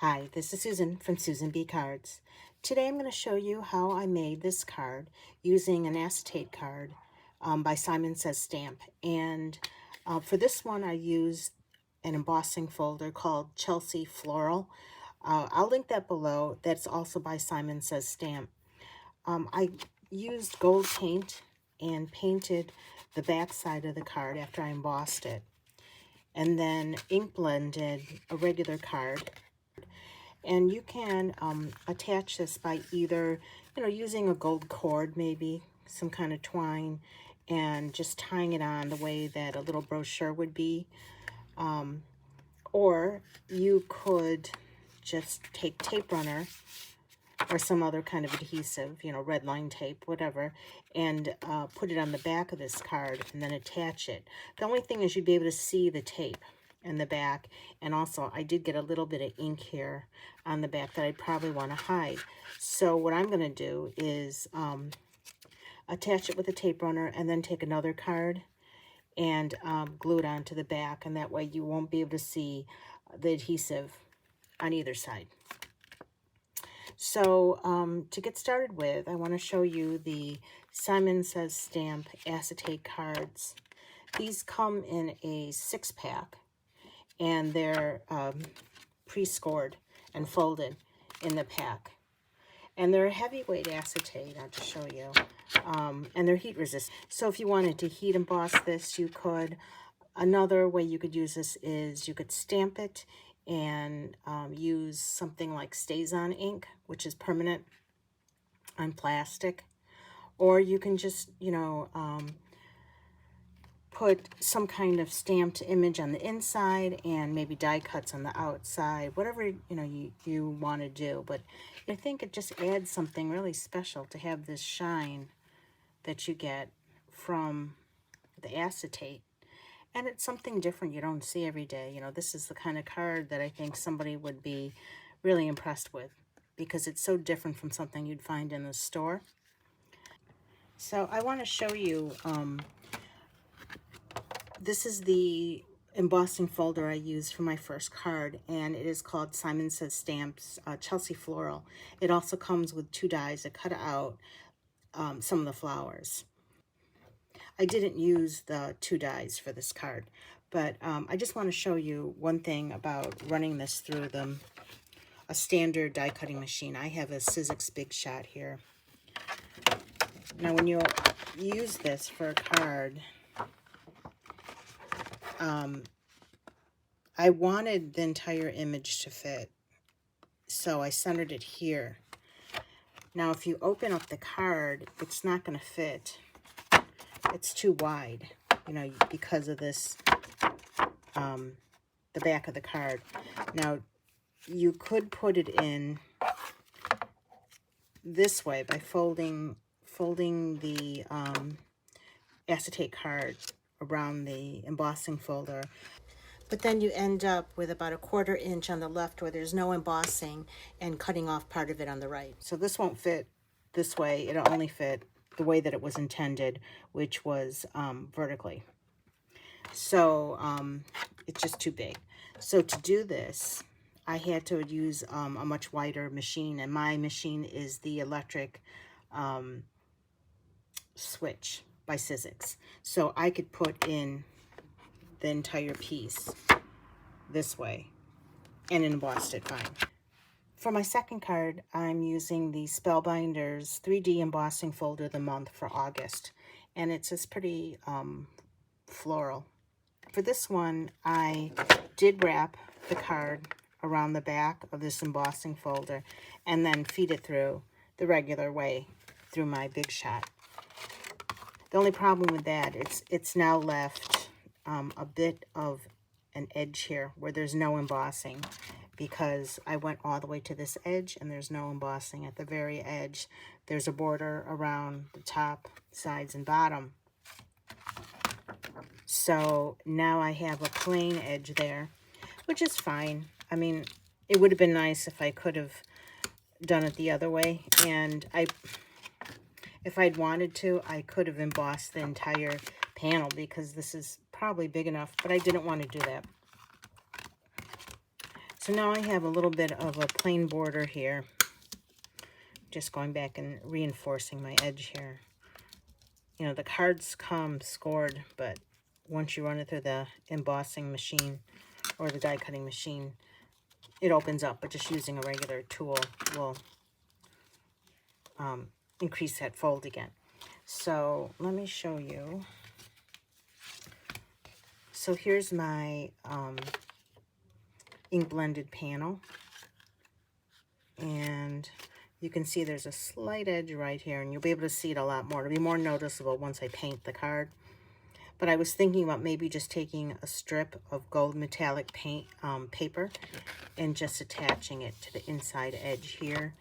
Hi, this is Susan from Susan B Cards. Today I'm going to show you how I made this card using an acetate card by Simon Says Stamp. And for this one I used an embossing folder called Chelsea Floral. I'll link that below. That's also by Simon Says Stamp. I used gold paint and painted the back side of the card after I embossed it. And then ink blended a regular card. And you can attach this by either, using a gold cord, maybe some kind of twine, and just tying it on the way that a little brochure would be. Or you could just take tape runner or some other kind of adhesive, red line tape, whatever, and put it on the back of this card and then attach it. The only thing is you'd be able to see the tape in the back, and also I did get a little bit of ink here on the back that I'd probably want to hide. So what I'm going to do is attach it with a tape runner and then take another card and glue it onto the back, and that way you won't be able to see the adhesive on either side. So to get started with, I want to show you the Simon Says Stamp Acetate Cards. These come in a 6-pack, and they're pre-scored and folded in the pack. And they're a heavyweight acetate, I'll just show you. And they're heat resistant. So if you wanted to heat emboss this, you could. Another way you could use this is you could stamp it and use something like Stays-On ink, which is permanent on plastic. Or you can just, put some kind of stamped image on the inside and maybe die cuts on the outside, whatever you want to do. But I think it just adds something really special to have this shine that you get from the acetate. And it's something different you don't see every day. This is the kind of card that I think somebody would be really impressed with, because it's so different from something you'd find in the store. So I want to show you, this is the embossing folder I used for my first card, and it is called Simon Says Stamps Chelsea Floral. It also comes with 2 dies that cut out some of the flowers. I didn't use the 2 dies for this card, but I just want to show you one thing about running this through a standard die cutting machine. I have a Sizzix Big Shot here. Now when you use this for a card, I wanted the entire image to fit, so I centered it here. Now if you open up the card, it's not going to fit. It's too wide, because of this, the back of the card. Now you could put it in this way by folding the acetate card around the embossing folder, but then you end up with about 1/4 inch on the left where there's no embossing, and cutting off part of it on the right. So this won't fit this way. It'll only fit the way that it was intended, which was vertically. So it's just too big. So to do this, I had to use a much wider machine, and my machine is the electric switch by Sizzix. So I could put in the entire piece this way and embossed it fine. For my second card, I'm using the Spellbinders 3D embossing folder of the month for August, and it's this pretty floral. For this one, I did wrap the card around the back of this embossing folder and then feed it through the regular way through my Big Shot. The only problem with that, it's now left a bit of an edge here where there's no embossing, because I went all the way to this edge and there's no embossing at the very edge. There's a border around the top, sides, and bottom. So now I have a plain edge there, which is fine. I mean, it would have been nice if I could have done it the other way, and if I'd wanted to, I could have embossed the entire panel, because this is probably big enough, but I didn't want to do that. So now I have a little bit of a plain border here. Just going back and reinforcing my edge here. You know, the cards come scored, but once you run it through the embossing machine or the die cutting machine, it opens up, but just using a regular tool will increase that fold again. So let me show you. So here's my ink blended panel, and you can see there's a slight edge right here, and you'll be able to see it a lot more. It'll be more noticeable once I paint the card. But I was thinking about maybe just taking a strip of gold metallic paint paper and just attaching it to the inside edge here,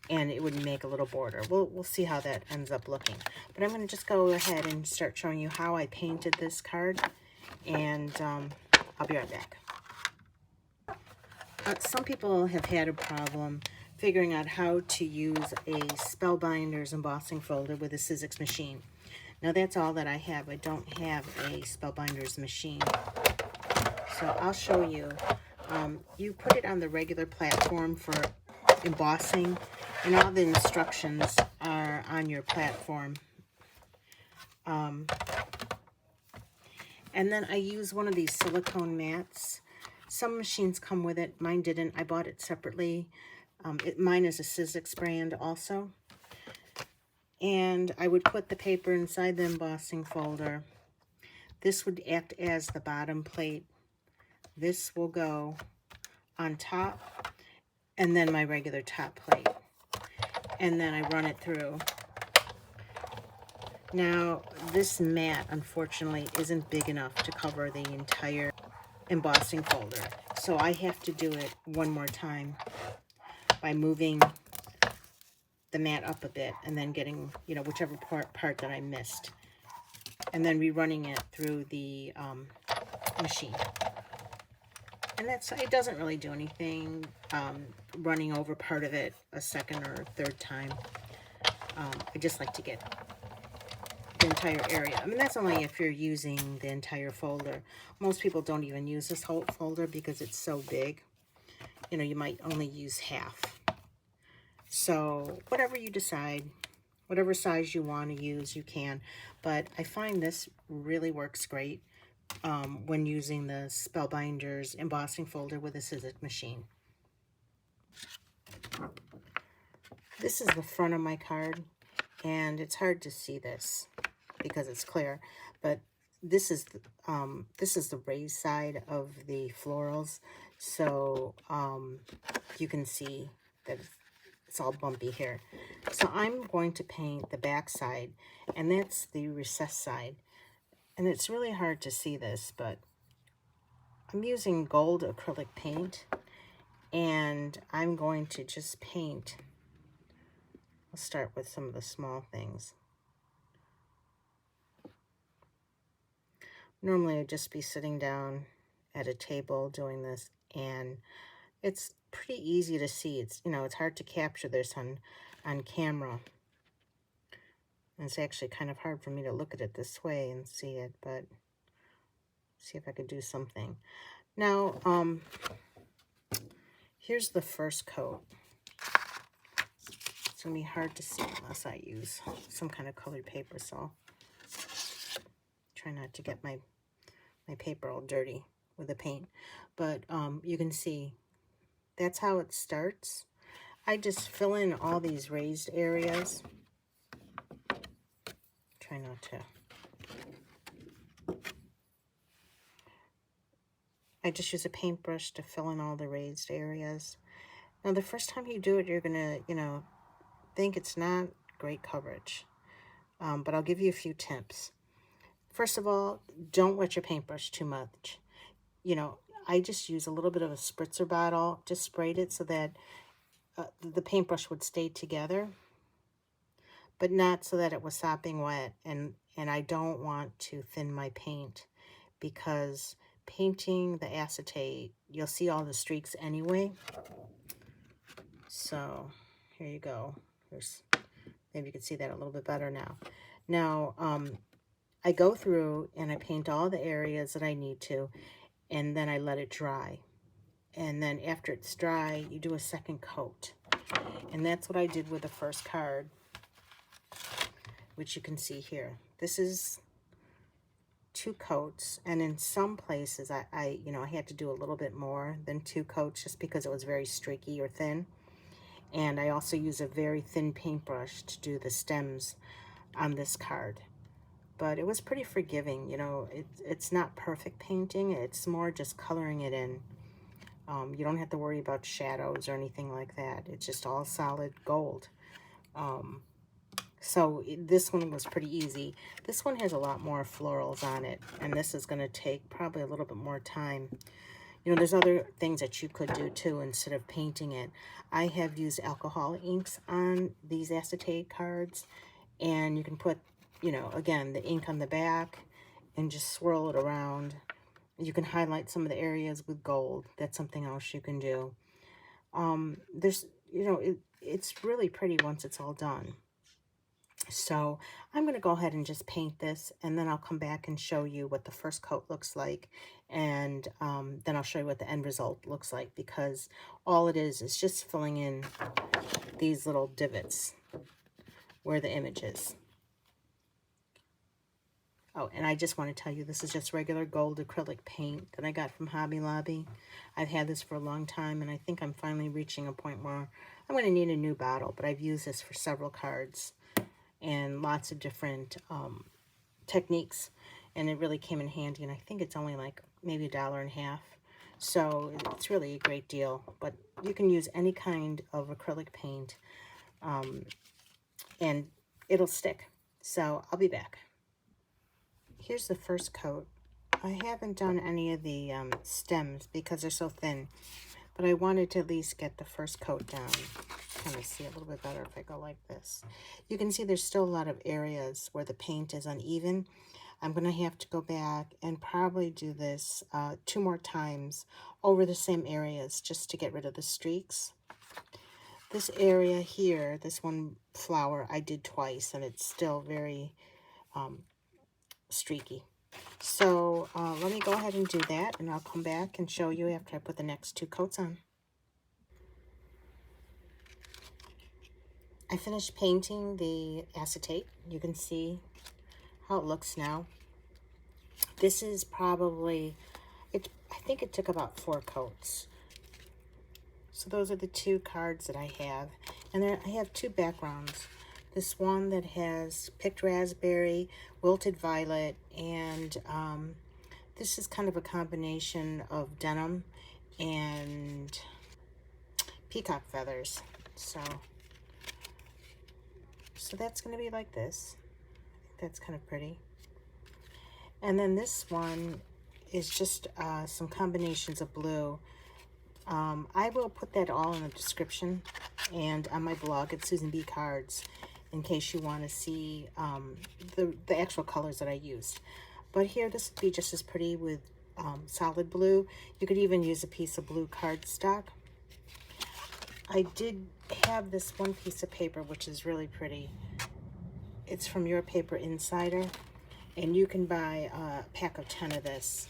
and it would make a little border. We'll see how that ends up looking. But I'm going to just go ahead and start showing you how I painted this card, and I'll be right back. Some people have had a problem figuring out how to use a Spellbinders embossing folder with a Sizzix machine. Now that's all that I have. I don't have a Spellbinders machine. So I'll show you. You put it on the regular platform for embossing, and all the instructions are on your platform. And then I use one of these silicone mats. Some machines come with it. Mine didn't. I bought it separately. Mine is a Sizzix brand also. And I would put the paper inside the embossing folder. This would act as the bottom plate. This will go on top, and then my regular top plate. And then I run it through. Now, this mat, unfortunately, isn't big enough to cover the entire embossing folder. So I have to do it one more time by moving the mat up a bit and then getting, you know, whichever part that I missed, and then rerunning it through the machine. And it doesn't really do anything, running over part of it a second or third time. I just like to get the entire area. I mean, that's only if you're using the entire folder. Most people don't even use this whole folder because it's so big. You know, you might only use half. So whatever you decide, whatever size you want to use, you can. But I find this really works great when using the Spellbinders embossing folder with a Sizzix machine. This is the front of my card, and it's hard to see this because it's clear, but this is the raised side of the florals, so you can see that it's all bumpy here. So I'm going to paint the back side, and that's the recessed side. And it's really hard to see this, but I'm using gold acrylic paint, and I'm going to just paint. I'll start with some of the small things. Normally I'd just be sitting down at a table doing this, and it's pretty easy to see. It's, you know, it's hard to capture this on camera. And it's actually kind of hard for me to look at it this way and see it, but see if I could do something. Now, here's the first coat. It's going to be hard to see unless I use some kind of colored paper, so try not to get my paper all dirty with the paint. But you can see that's how it starts. I just fill in all these raised areas. Try not to. I just use a paintbrush to fill in all the raised areas. Now, the first time you do it, you're going to, you know, think it's not great coverage. But I'll give you a few tips. First of all, don't wet your paintbrush too much. You know, I just use a little bit of a spritzer bottle, just sprayed it so that the paintbrush would stay together, but not so that it was sopping wet. And I don't want to thin my paint, because painting the acetate, you'll see all the streaks anyway. So here you go. Maybe you can see that a little bit better now. Now, I go through and I paint all the areas that I need to, and then I let it dry. and then after it's dry, you do a second coat. And that's what I did with the first card, which you can see here. This is 2 coats, and in some places I had to do a little bit more than 2 coats just because it was very streaky or thin. And I also use a very thin paintbrush to do the stems on this card. But it was pretty forgiving, you know. It's not perfect painting, it's more just coloring it in. You don't have to worry about shadows or anything like that. It's just all solid gold. So this one was pretty easy. This one has a lot more florals on it, and this is going to take probably a little bit more time. You know, there's other things that you could do too instead of painting it. I have used alcohol inks on these acetate cards, and you can put, you know, again, the ink on the back and just swirl it around. You can highlight some of the areas with gold. That's something else you can do. There's, you know, it's really pretty once it's all done. So I'm going to go ahead and just paint this, and then I'll come back and show you what the first coat looks like, and then I'll show you what the end result looks like, because all it is just filling in these little divots where the image is. Oh, and I just want to tell you, this is just regular gold acrylic paint that I got from Hobby Lobby. I've had this for a long time, and I think I'm finally reaching a point where I'm going to need a new bottle, but I've used this for several cards and lots of different techniques, and it really came in handy, and I think it's only like maybe $1.50. So it's really a great deal, but you can use any kind of acrylic paint, and it'll stick. So I'll be back. Here's the first coat. I haven't done any of the stems because they're so thin, but I wanted to at least get the first coat down. Kind of see a little bit better if I go like this. You can see there's still a lot of areas where the paint is uneven. I'm going to have to go back and probably do this 2 more times over the same areas just to get rid of the streaks. This area here, this one flower, I did twice, and it's still very streaky. So let me go ahead and do that, and I'll come back and show you after I put the next 2 coats on. I finished painting the acetate. You can see how it looks now. This is probably, I think it took about 4 coats. So those are the 2 cards that I have. And then I have 2 backgrounds. This one that has picked raspberry, wilted violet, and this is kind of a combination of denim and peacock feathers. So that's going to be like this. I think that's kind of pretty. And then this one is just some combinations of blue. I will put that all in the description and on my blog at Susan B. Cards, in case you want to see the actual colors that I used. But here, this would be just as pretty with solid blue. You could even use a piece of blue cardstock. I did have this one piece of paper, which is really pretty. It's from Your Paper Insider, and you can buy a pack of 10 of this.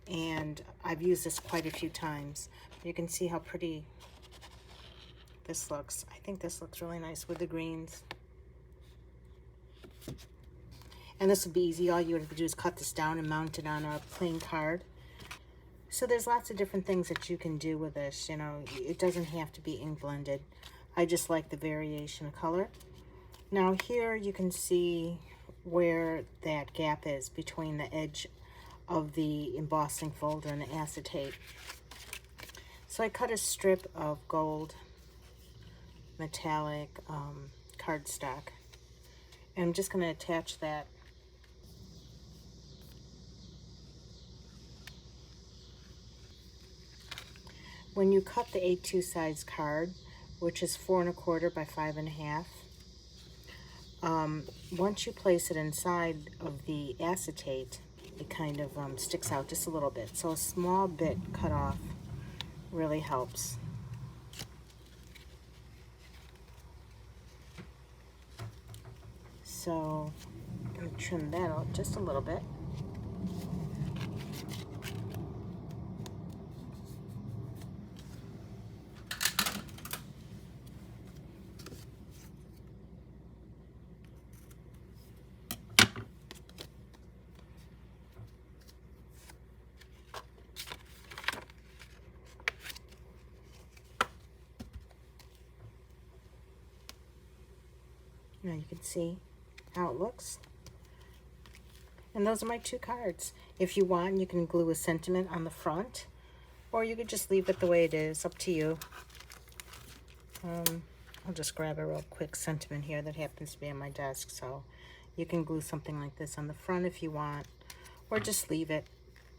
And I've used this quite a few times. You can see how pretty this looks. I think this looks really nice with the greens. And this would be easy. All you have to do is cut this down and mount it on a plain card. So there's lots of different things that you can do with this. You know, it doesn't have to be ink blended. I just like the variation of color. Now here you can see where that gap is between the edge of the embossing folder and the acetate. So I cut a strip of gold metallic cardstock, and I'm just going to attach that. When you cut the A2 size card, which is 4 1/4 by 5 1/2, once you place it inside of the acetate, it kind of sticks out just a little bit. So a small bit cut off really helps. So I'm going to trim that out just a little bit. Now you can see how it looks. And those are my 2 cards. If you want, you can glue a sentiment on the front, or you could just leave it the way it is, up to you. I'll just grab a real quick sentiment here that happens to be on my desk. So you can glue something like this on the front if you want, or just leave it.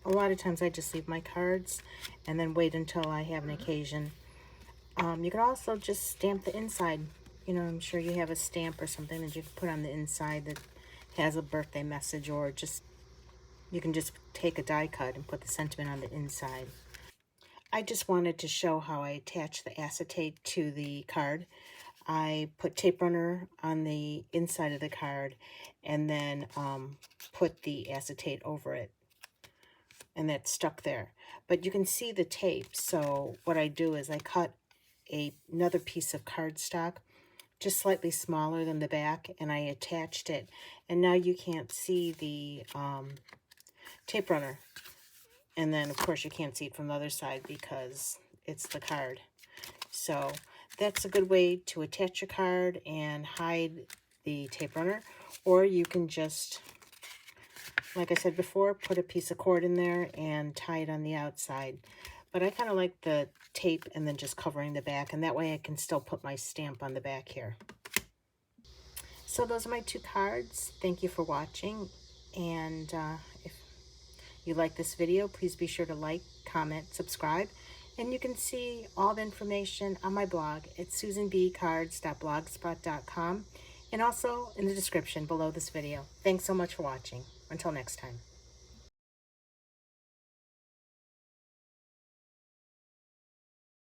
A lot of times I just leave my cards and then wait until I have an occasion. You can also just stamp the inside. You know, I'm sure you have a stamp or something that you can put on the inside that has a birthday message, or just, you can just take a die cut and put the sentiment on the inside. I just wanted to show how I attach the acetate to the card. I put tape runner on the inside of the card and then put the acetate over it, and that's stuck there. But you can see the tape, so what I do is I cut another piece of cardstock just slightly smaller than the back, and I attached it, and now you can't see the tape runner. And then of course you can't see it from the other side because it's the card. So that's a good way to attach your card and hide the tape runner. Or you can just, like I said before, put a piece of cord in there and tie it on the outside. But I kind of like the tape and then just covering the back, and that way I can still put my stamp on the back here. So those are my 2 cards. Thank you for watching, and if you like this video, please be sure to like, comment, subscribe, and you can see all the information on my blog at susanbcards.blogspot.com, and also in the description below this video. Thanks so much for watching. Until next time.